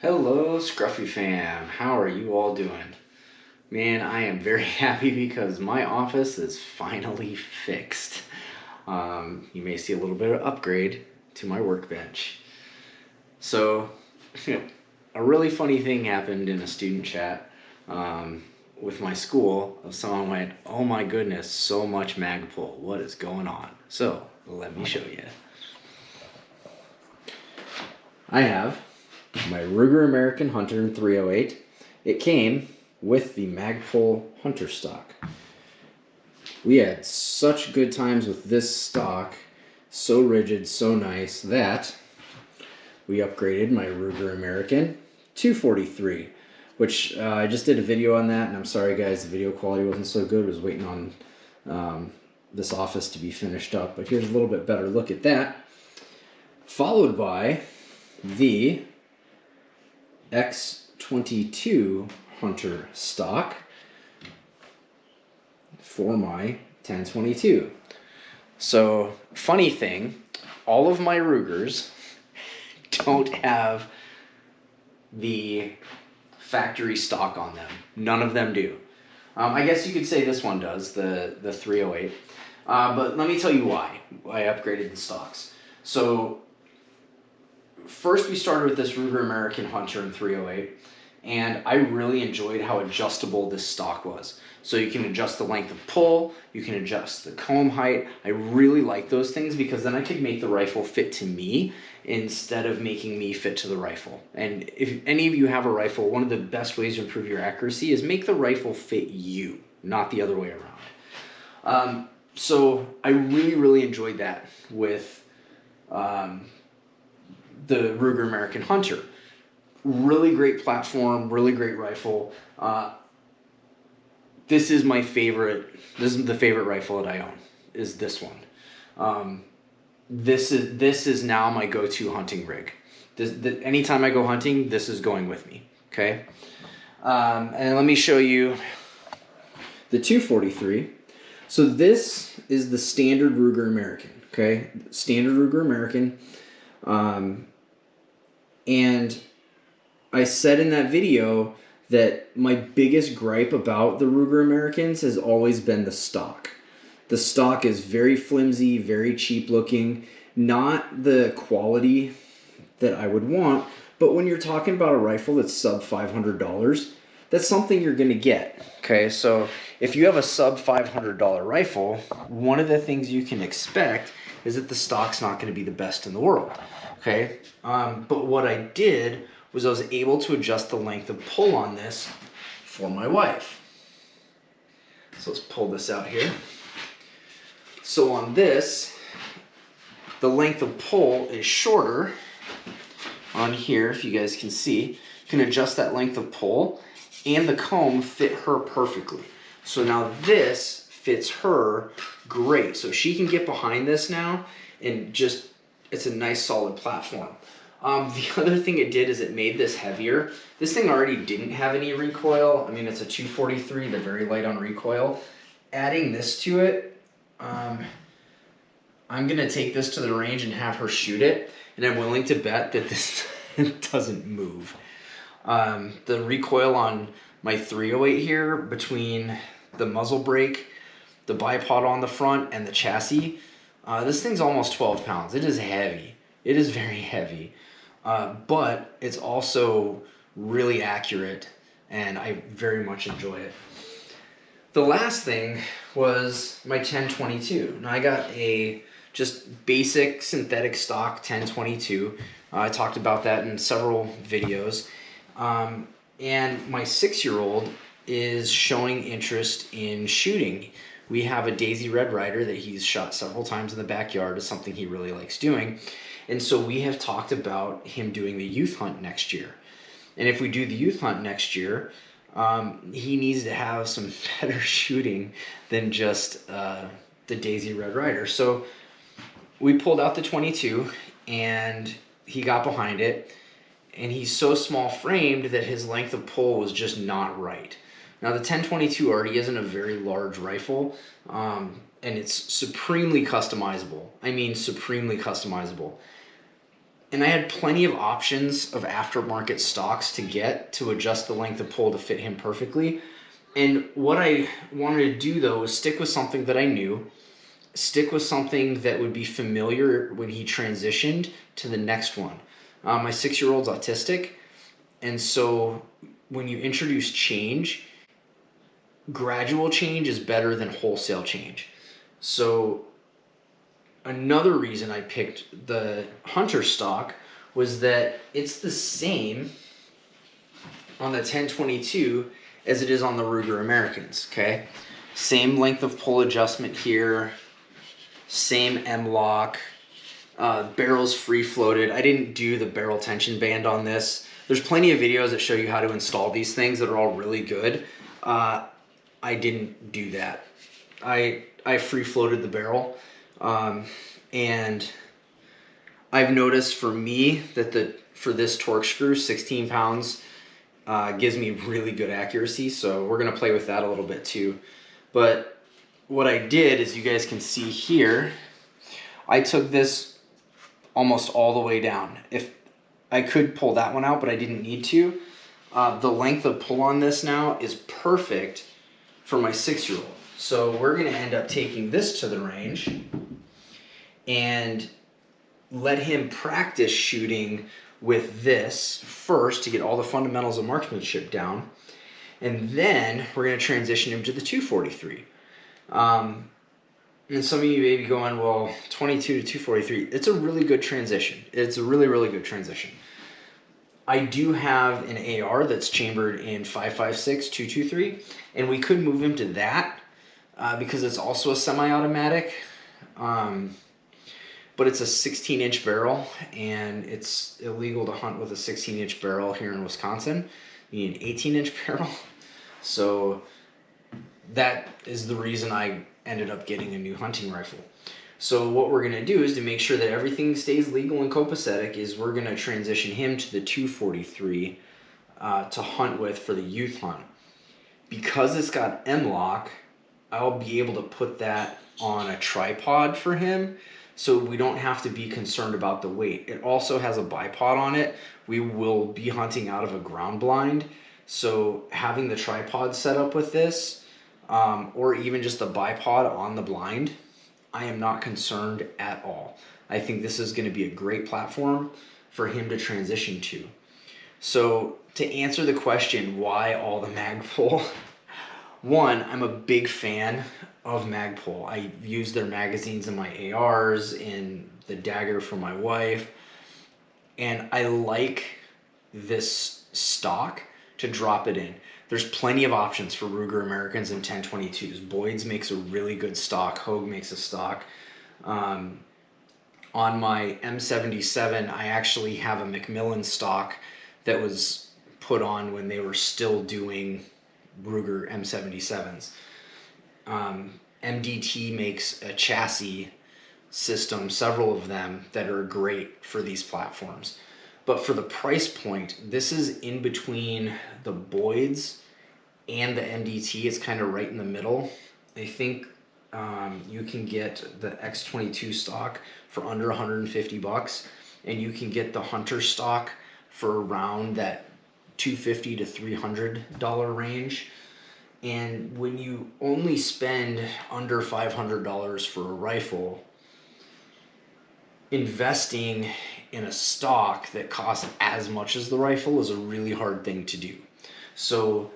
Hello, Scruffy fam. How are you all doing? Man, I am very happy because my office is finally fixed. You may see a little bit of upgrade to my workbench. So, a really funny thing happened in a student chat with my school. Someone went, "Oh my goodness, so much Magpul. What is going on?" So, let me show you. I have my Ruger American Hunter in 308. It came with the Magpul Hunter stock. We had such good times with this stock, so rigid, so nice, that we upgraded my Ruger American 243, which I just did a video on that, and I'm sorry guys, the video quality wasn't so good. I was waiting on this office to be finished up, but here's a little bit better look at that, followed by the X22 Hunter stock for my 1022. So, funny thing, all of my Rugers don't have the factory stock on them. None of them do. I guess you could say this one does, the 308. But let me tell you why I upgraded the stocks. So, first we started with this Ruger American Hunter in 308, and I really enjoyed how adjustable this stock was. So you can adjust the length of pull, you can adjust the comb height. I really like those things because then I could make the rifle fit to me instead of making me fit to the rifle. And if any of you have a rifle, one of the best ways to improve your accuracy is make the rifle fit you, not the other way around. So I really enjoyed that with the Ruger American Hunter. Really great platform, really great rifle. This is my favorite. This is the favorite rifle that I own. Is this one? This is now my go-to hunting rig. Anytime I go hunting, this is going with me. Okay. And let me show you the 243. So this is the standard Ruger American. Okay, standard Ruger American. And I said in that video that my biggest gripe about the Ruger Americans has always been the stock. The stock is very flimsy, very cheap looking, not the quality that I would want, but when you're talking about a rifle that's sub $500, that's something you're going to get. Okay, so if you have a sub $500 rifle, one of the things you can expect is that the stock's not going to be the best in the world. Okay, but what I did was I was able to adjust the length of pull on this for my wife. So let's pull this out here. So on this, the length of pull is shorter on here, if you guys can see. You can adjust that length of pull, and the comb fit her perfectly. So now this fits her great. So she can get behind this now and just, it's a nice solid platform. The other thing it did is it made this heavier. This thing already didn't have any recoil. I mean, it's a 243, they're very light on recoil. Adding this to it, I'm gonna take this to the range and have her shoot it, and I'm willing to bet that this doesn't move. The recoil on my 308 here, between the muzzle brake, the bipod on the front, and the chassis, this thing's almost 12 pounds. It is heavy. It is very heavy. But it's also really accurate, and I very much enjoy it. The last thing was my 1022. Now I got a just basic synthetic stock 1022. I talked about that in several videos. And my 6-year-old is showing interest in shooting. We have a Daisy Red Ryder that he's shot several times in the backyard. Is something he really likes doing. And so we have talked about him doing the youth hunt next year. And if we do the youth hunt next year, he needs to have some better shooting than just the Daisy Red Ryder. So we pulled out the 22 and he got behind it. And he's so small framed that his length of pull was just not right. Now the 1022 already isn't a very large rifle, and it's supremely customizable. I mean supremely customizable. And I had plenty of options of aftermarket stocks to get to adjust the length of pull to fit him perfectly. And what I wanted to do though was stick with something that I knew, stick with something that would be familiar when he transitioned to the next one. My 6-year-old's autistic, and so when you introduce change, gradual change is better than wholesale change. So another reason I picked the Hunter stock was that it's the same on the 1022 as it is on the Ruger Americans, okay? Same length of pull adjustment here, same M-lock, barrel's free floated. I didn't do the barrel tension band on this. There's plenty of videos that show you how to install these things that are all really good. I didn't do that. I free floated the barrel, and I've noticed for me that for this torque screw, 16 pounds gives me really good accuracy. So we're gonna play with that a little bit too. But what I did, as you guys can see here, I took this almost all the way down. If I could pull that one out, but I didn't need to. The length of pull on this now is perfect for my 6-year-old. So we're gonna end up taking this to the range and let him practice shooting with this first to get all the fundamentals of marksmanship down. And then we're gonna transition him to the 243. And some of you may be going, well, 22 to 243, it's a really good transition. It's a really, really good transition. I do have an AR that's chambered in 5.56 223, and we could move him to that because it's also a semi-automatic, but it's a 16-inch barrel, and it's illegal to hunt with a 16-inch barrel here in Wisconsin. You need an 18-inch barrel. So that is the reason I ended up getting a new hunting rifle. So what we're gonna do is, to make sure that everything stays legal and copacetic, is we're gonna transition him to the 243 to hunt with for the youth hunt. Because it's got M-lock, I'll be able to put that on a tripod for him, so we don't have to be concerned about the weight. It also has a bipod on it. We will be hunting out of a ground blind, so having the tripod set up with this, or even just a bipod on the blind, I am not concerned at all. I think this is going to be a great platform for him to transition to. So to answer the question, why all the Magpul? One, I'm a big fan of Magpul. I use their magazines in my ARs, in the dagger for my wife, and I like this stock to drop it in. There's plenty of options for Ruger Americans and 1022s. Boyd's makes a really good stock. Hogue makes a stock. On my M77, I actually have a Macmillan stock that was put on when they were still doing Ruger M77s. MDT makes a chassis system, several of them, that are great for these platforms. But for the price point, this is in between the Boyd's and the MDT. It's kind of right in the middle. I think you can get the X22 stock for under 150 bucks, and you can get the Hunter stock for around that $250 to $300 range. And when you only spend under $500 for a rifle, investing in a stock that costs as much as the rifle is a really hard thing to do. So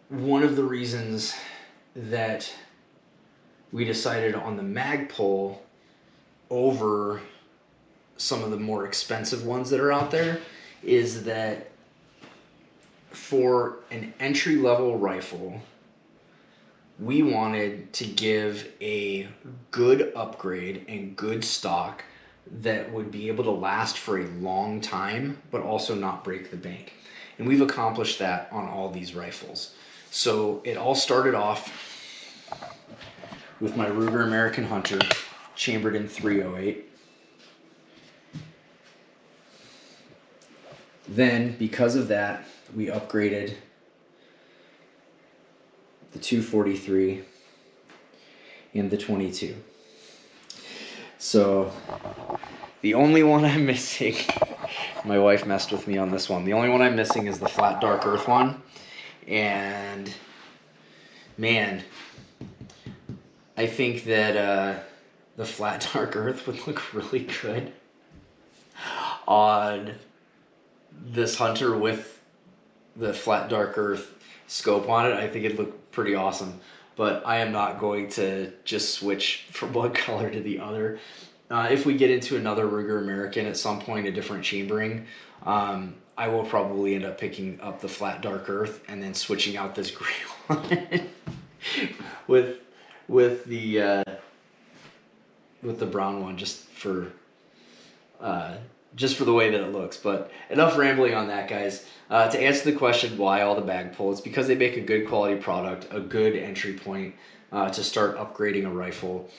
one of the reasons that we decided on the Magpul over some of the more expensive ones that are out there is that for an entry-level rifle, we wanted to give a good upgrade and good stock that would be able to last for a long time, but also not break the bank. And we've accomplished that on all these rifles. So it all started off with my Ruger American Hunter, chambered in 308. Then, because of that, we upgraded the 243 and the 22. So The only one I'm missing, my wife messed with me on this one. The only one I'm missing is the flat dark earth one. And man, I think that the flat dark earth would look really good on this hunter with the flat dark earth scope on it. I think it'd look pretty awesome. But I am not going to just switch from one color to the other. If we get into another Ruger American at some point, a different chambering, I will probably end up picking up the flat dark earth and then switching out this gray one with the brown one just for the way that it looks. But enough rambling on that, guys. To answer the question why all the Magpul, it's because they make a good quality product, a good entry point to start upgrading a rifle.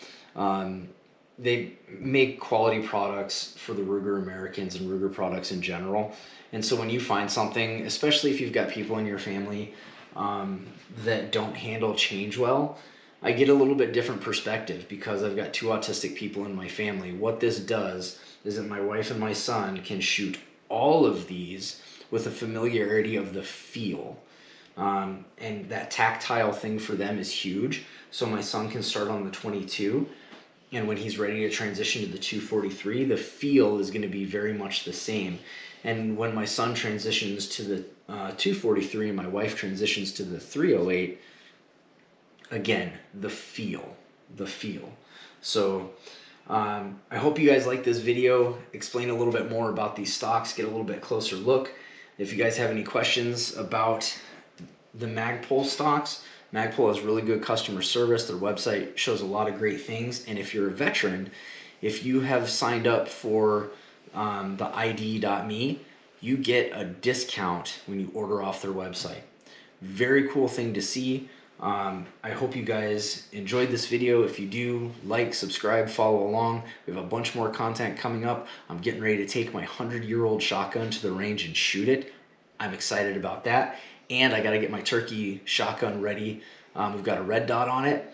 They make quality products for the Ruger Americans and Ruger products in general. And so when you find something, especially if you've got people in your family that don't handle change well, I get a little bit different perspective because I've got 2 autistic people in my family. What this does is that my wife and my son can shoot all of these with a familiarity of the feel. And that tactile thing for them is huge. So my son can start on the 22, and when he's ready to transition to the 243, the feel is going to be very much the same. And when my son transitions to the 243 and my wife transitions to the 308, again, the feel. So I hope you guys like this video. Explain a little bit more about these stocks, get a little bit closer look. If you guys have any questions about the Magpul stocks, Magpul has really good customer service. Their website shows a lot of great things. And if you're a veteran, if you have signed up for the ID.me, you get a discount when you order off their website. Very cool thing to see. I hope you guys enjoyed this video. If you do, like, subscribe, follow along. We have a bunch more content coming up. I'm getting ready to take my 100-year-old shotgun to the range and shoot it. I'm excited about that. And I got to get my turkey shotgun ready. We've got a red dot on it.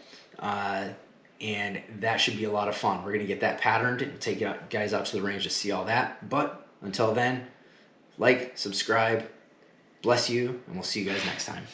And that should be a lot of fun. We're going to get that patterned and take you guys out to the range to see all that. But until then, like, subscribe, bless you, and we'll see you guys next time.